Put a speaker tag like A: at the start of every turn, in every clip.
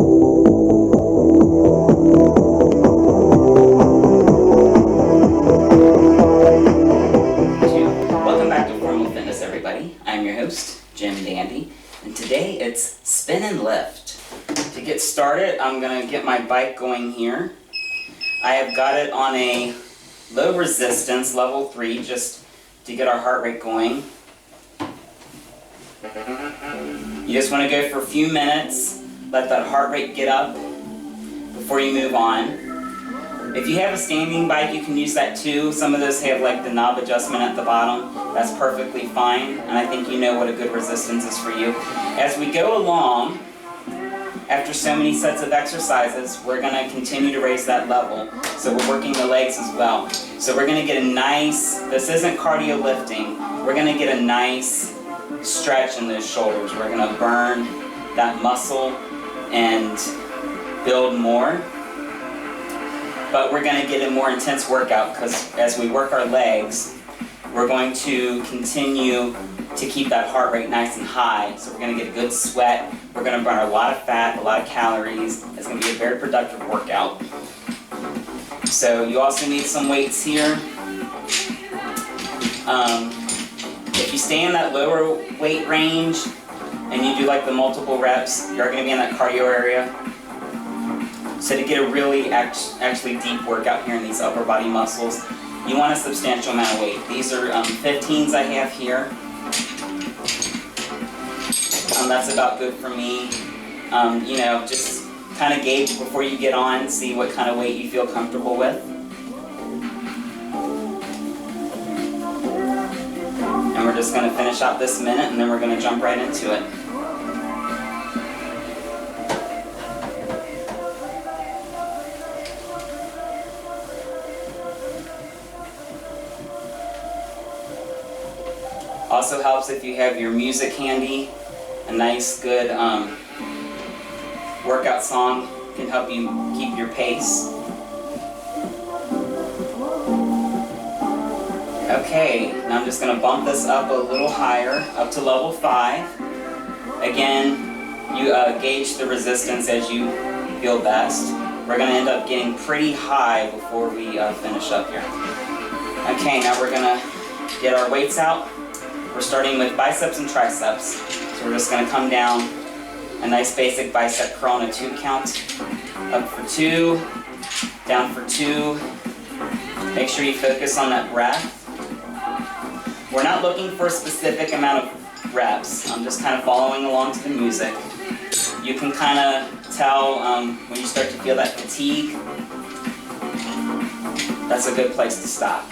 A: Welcome back to Formal Fitness, everybody. I'm your host, Jim Dandy, and today it's spin and lift. To get started, I'm going to get my bike going here. I have got it on a low resistance, level 3, just to get our heart rate going. You just want to go for a few minutes, let that heart rate get up before you move on. If you have a standing bike, you can use that too. Some of those have like the knob adjustment at the bottom. That's perfectly fine, and I think you know what a good resistance is for you. As we go along, after so many sets of exercises, we're going to continue to raise that level. So we're working the legs as well. So we're going to get a nice, this isn't cardio lifting, we're going to get a nice stretch in those shoulders. We're going to burn that muscle and build more. But we're going to get a more intense workout because as we work our legs, we're going to continue to keep that heart rate nice and high. So we're going to get a good sweat. We're going to burn a lot of fat, a lot of calories. It's going to be a very productive workout. So you also need some weights here. If you stay in that lower weight range and you do like the multiple reps, you're going to be in that cardio area. So to get a really actually deep workout here in these upper body muscles, you want a substantial amount of weight. These are 15s I have here. That's about good for me. You know, just kind of gauge before you get on, see what kind of weight you feel comfortable with. And we're just going to finish out this minute and then we're going to jump right into it. Also helps if you have your music handy. A nice, good workout song can help you keep your pace. Okay, now I'm just going to bump this up a little higher, up to level 5. Again, you gauge the resistance as you feel best. We're going to end up getting pretty high before we finish up here. Okay, now we're going to get our weights out. We're starting with biceps and triceps. So we're just going to come down a nice basic bicep curl on a 2 count. Up for 2, down for 2. Make sure you focus on that breath. We're not looking for a specific amount of reps. I'm just kind of following along to the music. You can kind of tell when you start to feel that fatigue. That's a good place to stop.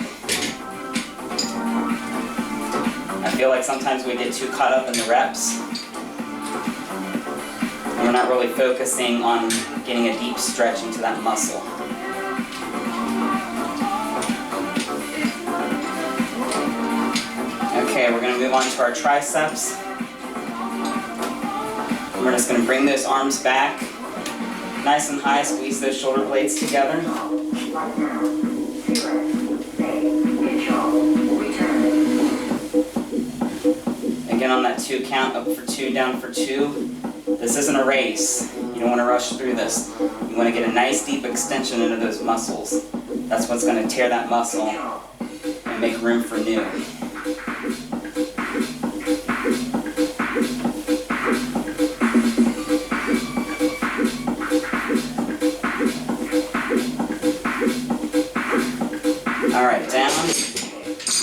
A: I feel like sometimes we get too caught up in the reps and we're not really focusing on getting a deep stretch into that muscle. Okay, we're going to move on to our triceps. And we're just going to bring those arms back nice and high, squeeze those shoulder blades together. Again on that 2 count, up for 2, down for 2. This isn't a race. You don't want to rush through this. You want to get a nice deep extension into those muscles. That's what's going to tear that muscle and make room for new. Alright, down.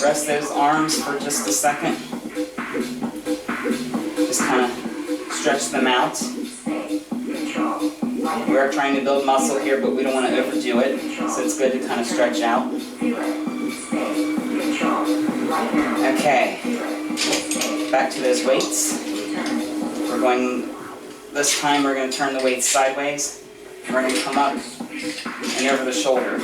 A: Rest those arms for just a second. Just kind of stretch them out. We are trying to build muscle here, but we don't want to overdo it, so it's good to kind of stretch out. Okay, back to those weights. This time we're going to turn the weights sideways. We're going to come up and over the shoulder.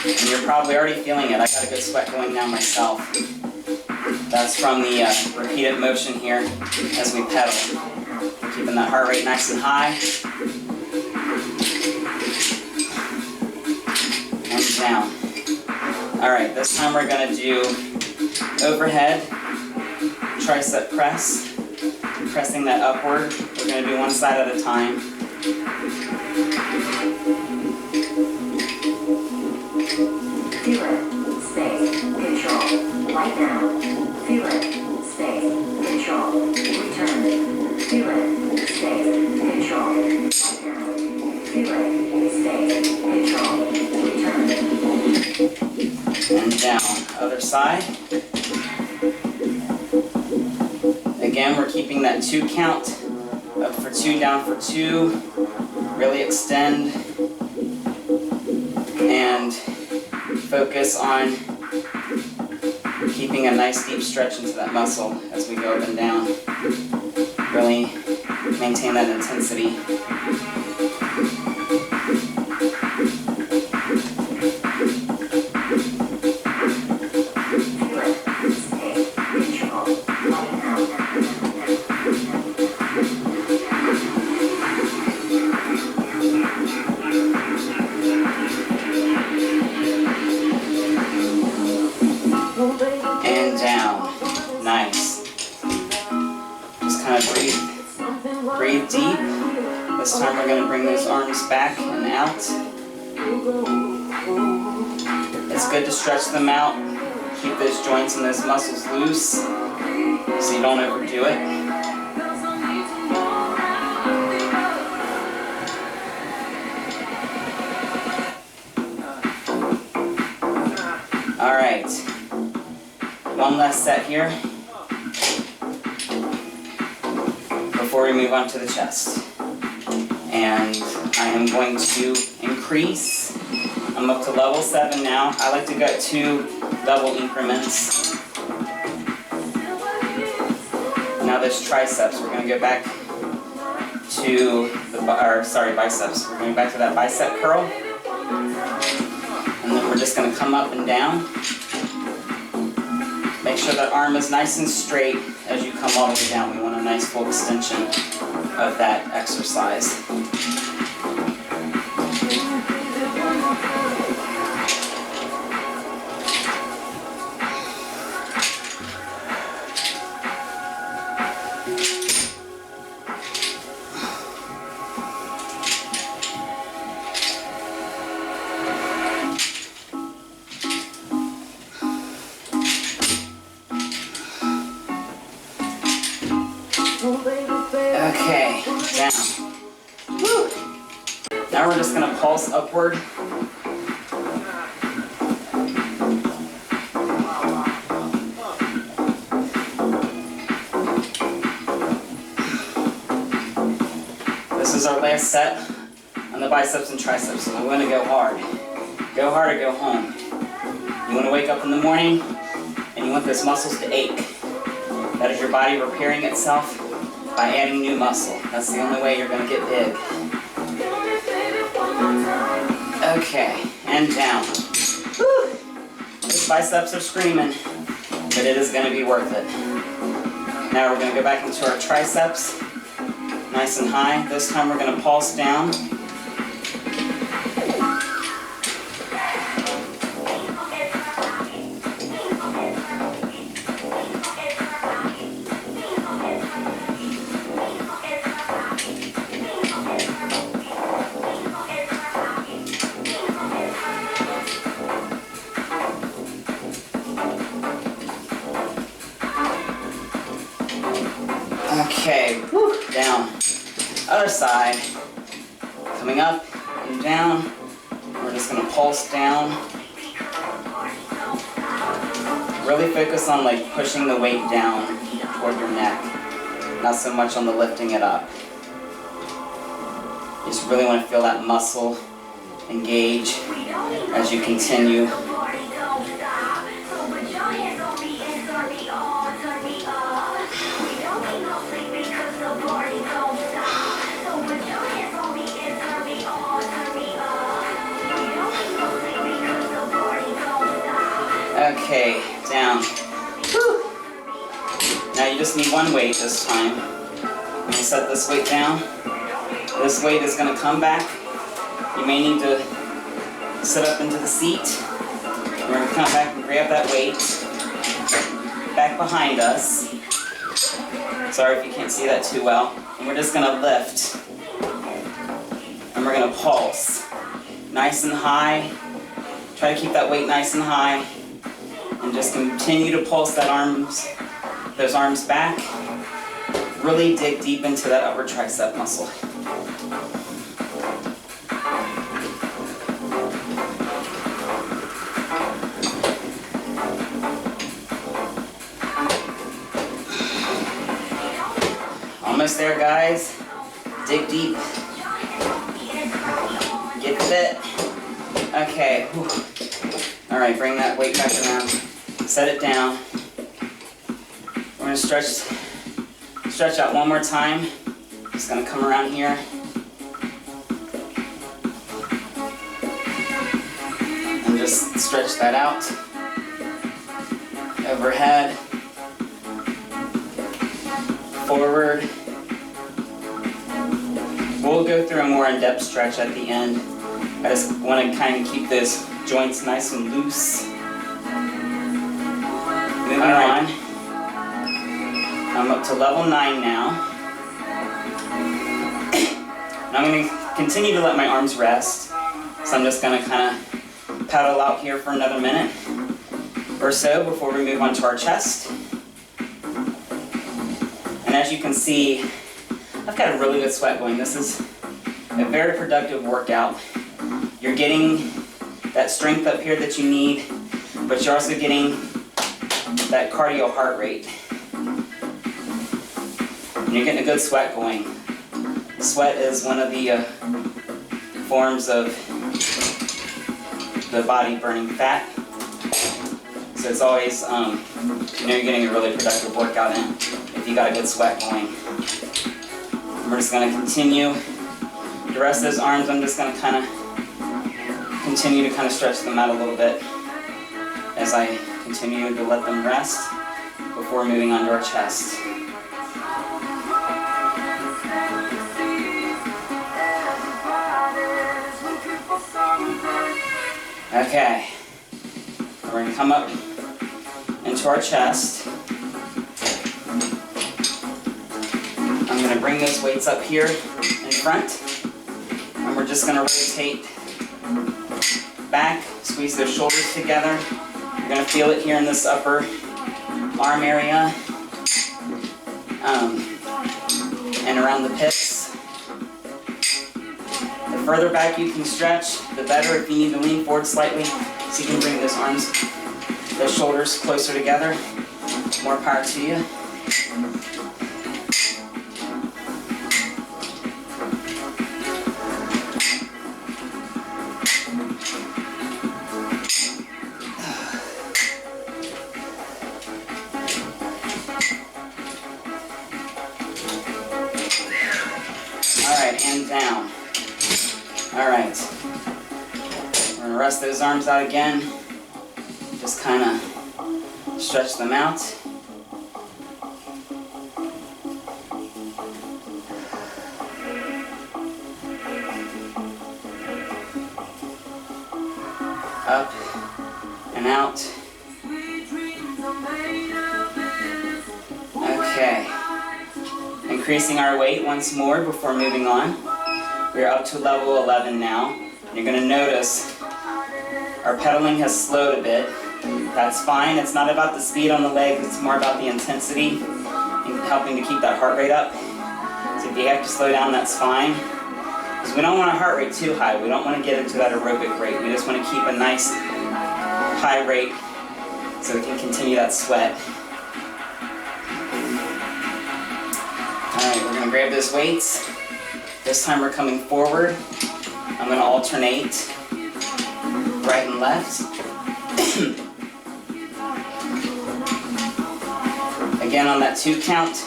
A: And you're probably already feeling it. I got a good sweat going down myself. That's from the repeated motion here as we pedal. Keeping that heart rate nice and high. down. All right, this time we're gonna do overhead tricep press, pressing that upward. We're gonna do one side at a time.
B: Feel it, space, control, light down. Feel it, space, control, return. Feel it, space, control, light down. Feel it, space, control, return.
A: And down, other side. Again, we're keeping that 2 count. Up for 2, down for 2. Really extend. And focus on keeping a nice deep stretch into that muscle as we go up and down. Really maintain that intensity. And down. Nice. Just kind of breathe deep. This time we're going to bring those arms back and out. It's good to stretch them out. Keep those joints and those muscles loose so you don't overdo it. All right. One last set here before we move on to the chest. And I am going to increase. I'm up to level 7 now. I like to go at 2 double increments. Now there's triceps. We're going to go back to the biceps. We're going back to that bicep curl. And then we're just going to come up and down. Make sure that arm is nice and straight as you come all the way down. We want a nice full extension of that exercise. Okay, down. Woo. Now we're just going to pulse upward. This is our last set on the biceps and triceps, so we want to go hard. Go hard or go home. You want to wake up in the morning and you want those muscles to ache. That is your body repairing itself by adding new muscle. That's the only way you're going to get big. Okay, and down. Woo. Those biceps are screaming, but it is going to be worth it. Now we're going to go back into our triceps, nice and high. This time we're going to pulse down. Okay, woo, down. Other side. Coming up and down. We're just going to pulse down. Really focus on like pushing the weight down toward your neck. Not so much on the lifting it up. You just really want to feel that muscle engage as you continue. Okay, down. Woo. Now you just need one weight this time. I'm going to set this weight down. This weight is going to come back. You may need to sit up into the seat. We're going to come back and grab that weight back behind us. Sorry if you can't see that too well. And we're just going to lift. And we're going to pulse. Nice and high. Try to keep that weight nice and high. And just continue to pulse those arms back. Really dig deep into that upper tricep muscle. Almost there, guys. Dig deep. Get fit. Okay. Whew. All right, bring that weight back around. Set it down. We're gonna stretch out one more time. Just gonna come around here. And just stretch that out. Overhead. Forward. We'll go through a more in-depth stretch at the end. I just want to kind of keep those joints nice and loose. Moving on. I'm up to level 9 now. And I'm going to continue to let my arms rest. So I'm just going to kind of paddle out here for another minute or so before we move on to our chest. And as you can see, I've got a really good sweat going. This is a very productive workout. You're getting that strength up here that you need, but you're also getting that cardio heart rate. And you're getting a good sweat going. Sweat is one of the forms of the body burning fat. So it's always, you're getting a really productive workout in if you got a good sweat going. And we're just going to continue. The rest of those arms, I'm just going to kind of continue to kind of stretch them out a little bit as I continue to let them rest before moving on to our chest. Okay, we're going to come up into our chest. I'm going to bring those weights up here in front, and we're just going to rotate back, squeeze those shoulders together. You're going to feel it here in this upper arm area and around the pits. The further back you can stretch, the better. If you need to lean forward slightly, so you can bring those arms, those shoulders closer together. More power to you. Alright, and down. Alright. We're going to rest those arms out again. Just kind of stretch them out. Up and out. Okay. Increasing our weight once more before moving on. We're up to level 11 now. You're going to notice our pedaling has slowed a bit. That's fine. It's not about the speed on the legs, it's more about the intensity and helping to keep that heart rate up. So if you have to slow down, that's fine. Because we don't want our heart rate too high. We don't want to get into that aerobic rate. We just want to keep a nice high rate so we can continue that sweat. Alright, we're going to grab those weights. This time we're coming forward. I'm going to alternate right and left. Again on that 2 count.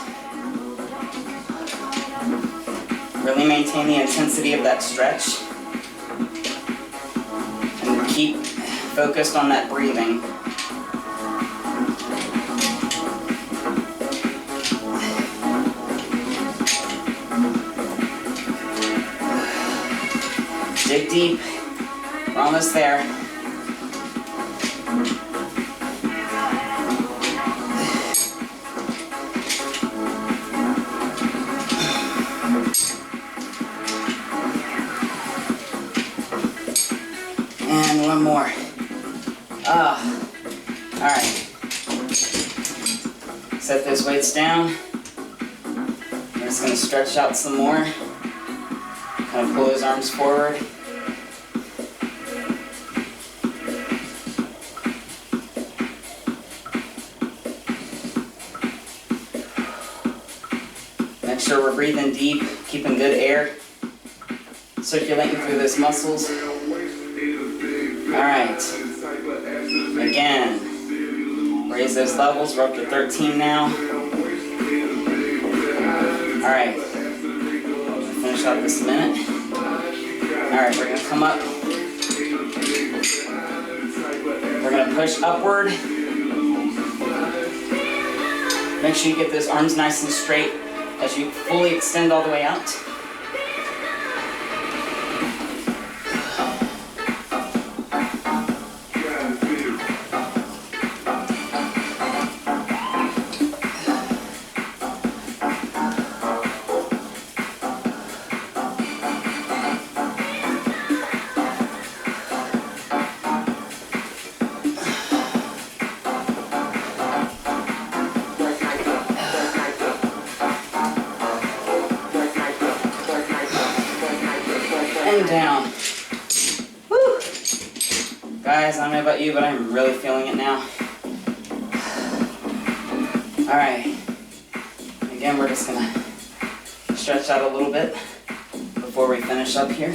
A: Really maintain the intensity of that stretch. And keep focused on that breathing. Dig deep. We're almost there. And one more. All right. Set those weights down. I'm just going to stretch out some more. Kind of pull those arms forward. Make sure we're breathing deep, keeping good air circulating through those muscles. All right. Again, raise those levels. We're up to 13 now. All right. Finish out this minute. All right, we're gonna come up. We're gonna push upward. Make sure you get those arms nice and straight as you fully extend all the way out. And down. Woo! Guys, I don't know about you, but I'm really feeling it now. All right. Again, we're just gonna stretch out a little bit before we finish up here.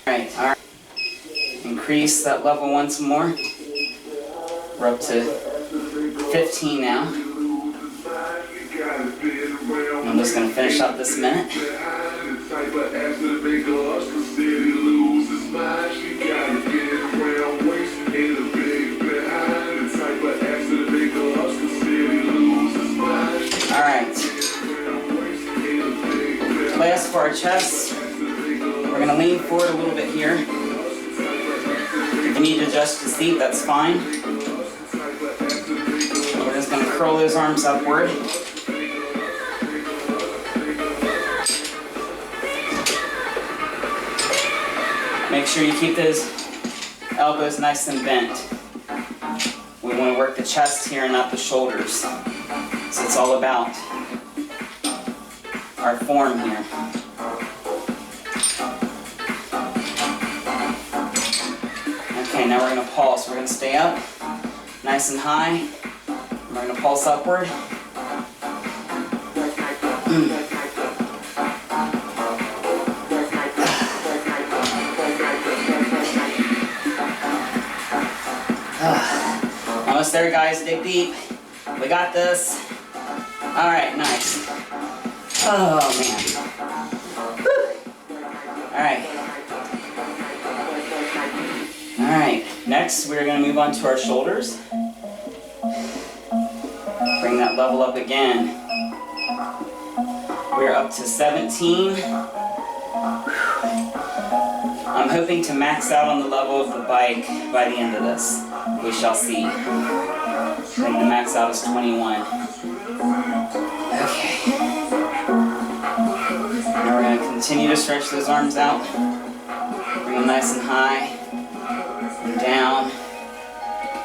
A: All right. Increase that level once more. We're up to 15 now. And I'm just going to finish up this minute. All right. Last for our chest. We're going to lean forward a little bit here. If you need to adjust the seat, that's fine. We're just going to curl those arms upward. Make sure you keep those elbows nice and bent. We want to work the chest here and not the shoulders. So it's all about our form here. Okay, now we're going to pulse. We're going to stay up, nice and high. And we're going to pulse upward. Almost there, guys. Dig deep. We got this. All right, nice. Oh, man. Whew. All right. All right, next we're going to move on to our shoulders. Bring that level up again. We're up to 17. I'm hoping to max out on the level of the bike by the end of this. We shall see. I think the max out is 21. Okay. Now we're going to continue to stretch those arms out. Bring them nice and high. And down.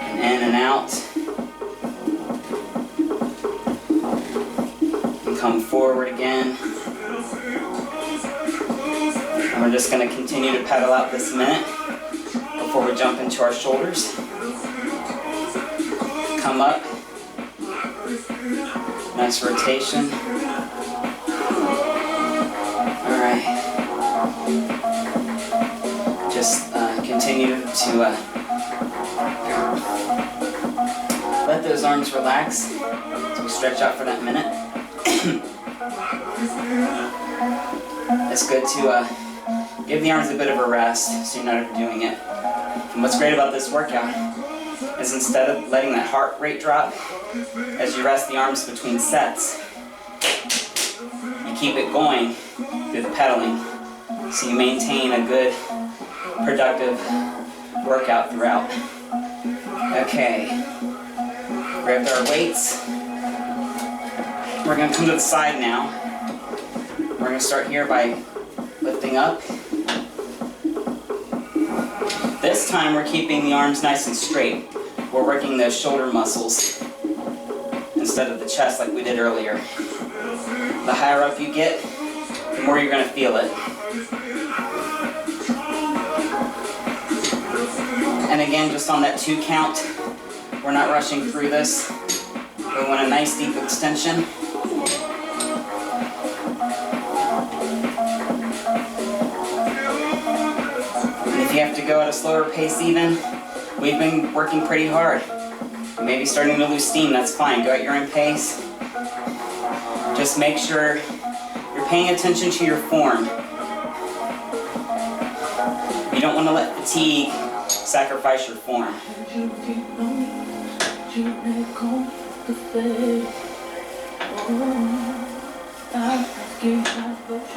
A: And in and out. And come forward again. And we're just going to continue to pedal out this minute before we jump into our shoulders. Come up. Nice rotation. All right. Just continue to let those arms relax as we stretch out for that minute. It's good to Give the arms a bit of a rest so you're not overdoing it. And what's great about this workout is instead of letting that heart rate drop as you rest the arms between sets, you keep it going through the pedaling so you maintain a good, productive workout throughout. Okay, grabbed our weights. We're going to come to the side now. We're going to start here by lifting up. This time we're keeping the arms nice and straight. We're working those shoulder muscles instead of the chest like we did earlier. The higher up you get, the more you're going to feel it. And again, just on that 2 count, we're not rushing through this. We want a nice deep extension. And if you have to go at a slower pace even, we've been working pretty hard. You may be starting to lose steam, that's fine. Go at your own pace. Just make sure you're paying attention to your form. You don't want to let fatigue sacrifice your form.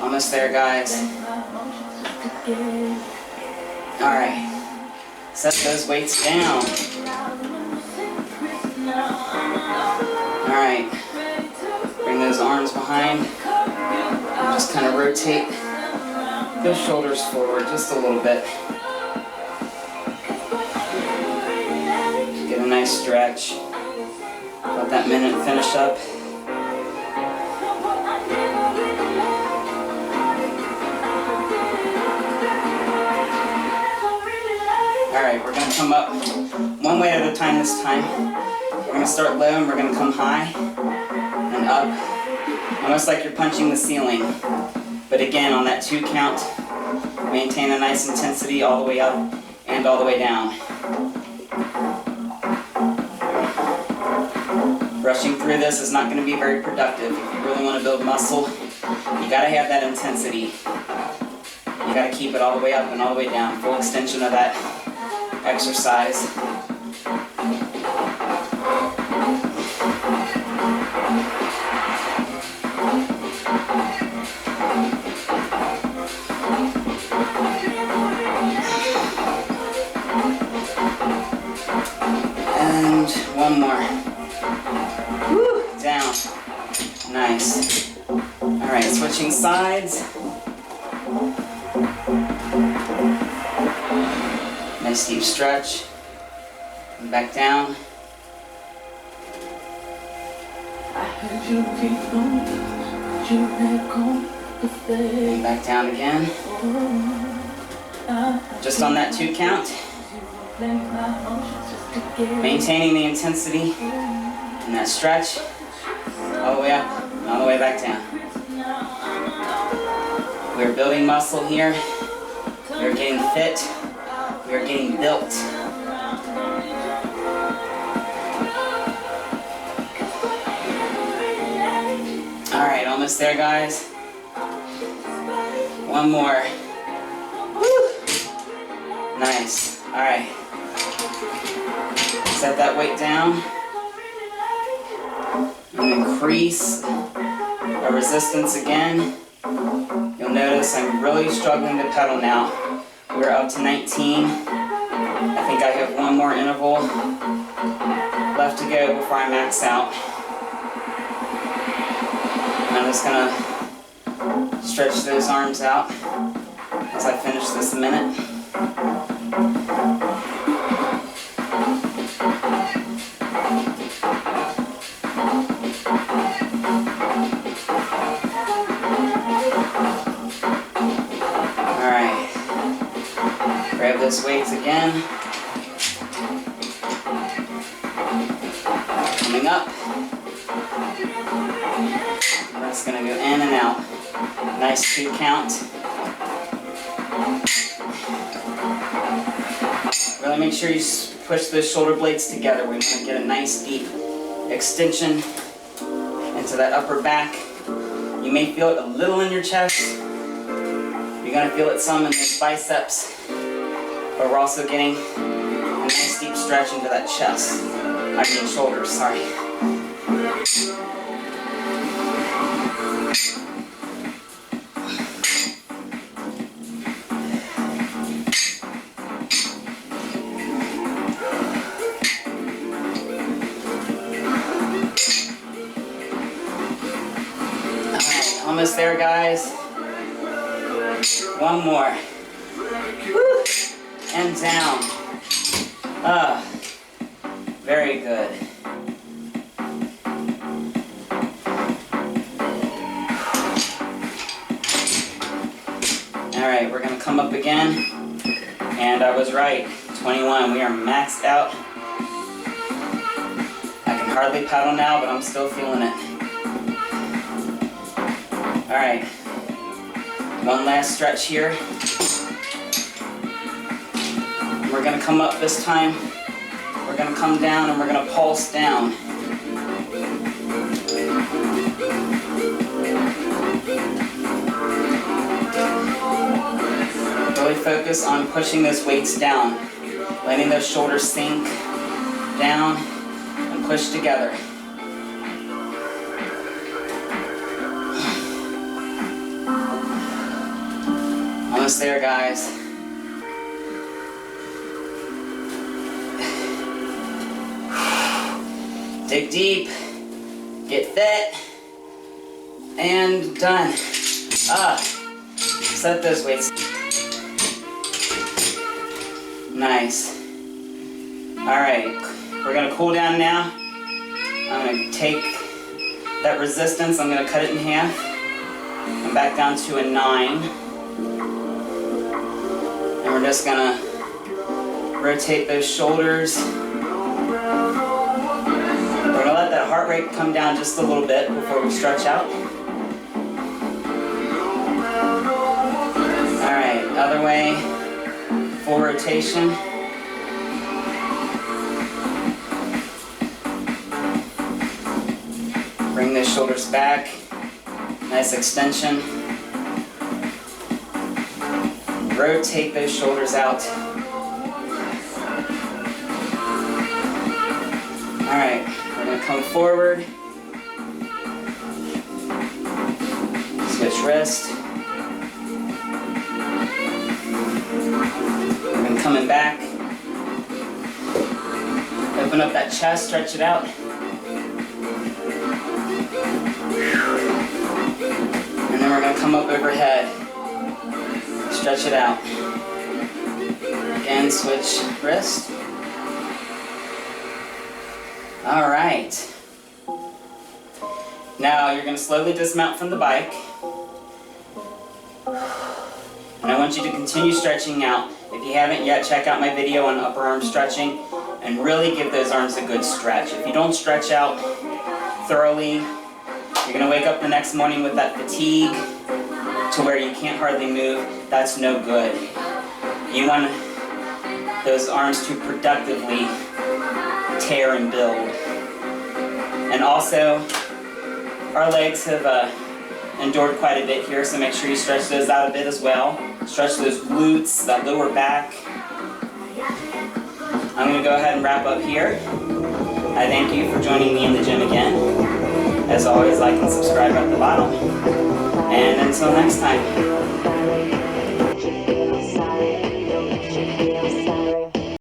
A: Almost there, guys. Alright. Set those weights down. Alright. Bring those arms behind. Just kind of rotate those shoulders forward just a little bit. Get a nice stretch. Let that minute finish up. Alright, we're going to come up one weight at a time this time. We're going to start low and we're going to come high and up. Almost like you're punching the ceiling. But again, on that 2 count, maintain a nice intensity all the way up and all the way down. Rushing through this is not going to be very productive. If you really want to build muscle, you got to have that intensity. You got to keep it all the way up and all the way down. Full extension of that exercise. And one more. Woo, down. Nice. Alright, switching sides. Nice deep stretch. And back down. And back down again. Just on that 2 count. Maintaining the intensity and that stretch. All the way up and all the way back down. We're building muscle here. We're getting fit. We're getting built. Alright, almost there, guys. One more. Woo! Nice. Alright. Set that weight down. And increase our resistance again. You'll notice I'm really struggling to pedal now. We're up to 19. I think I have one more interval left to go before I max out. And I'm just gonna stretch those arms out as I finish this minute. Grab those weights again. Coming up. That's going to go in and out. Nice 2 count. Really make sure you push those shoulder blades together. We want to get a nice deep extension into that upper back. You may feel it a little in your chest, You're gonna feel it some in those biceps, but we're also getting a nice deep stretch into that chest. I mean shoulders, sorry. Alright, almost there, guys. One more. Woo. And down. Very good. Alright, we're going to come up again. And I was right. 21. We are maxed out. I can hardly paddle now, but I'm still feeling it. Alright. One last stretch here. We're going to come up this time. We're going to come down and we're going to pulse down. Really focus on pushing those weights down, letting those shoulders sink down and push together. Almost there, guys. Dig deep, get fit, and done. Set those weights. Nice. Alright, we're gonna cool down now. I'm gonna take that resistance, I'm gonna cut it in half. I'm back down to a 9. And we're just gonna rotate those shoulders. We're gonna let that heart rate come down just a little bit before we stretch out. Alright, other way, full rotation. Bring those shoulders back, nice extension. Rotate those shoulders out. Alright, we're going to come forward. Switch wrist. We're going to come in back. Open up that chest, stretch it out. And then we're going to come up overhead. Stretch it out. Again, switch wrist. All right. Now you're going to slowly dismount from the bike. And I want you to continue stretching out. If you haven't yet, check out my video on upper arm stretching and really give those arms a good stretch. If you don't stretch out thoroughly, you're going to wake up the next morning with that fatigue to where you can't hardly move. That's no good. You want those arms to productively tear and build. And also, our legs have endured quite a bit here, so make sure you stretch those out a bit as well. Stretch those glutes, that lower back. I'm going to go ahead and wrap up here. I thank you for joining me in the gym again. As always, like and subscribe at the bottom. And until next time.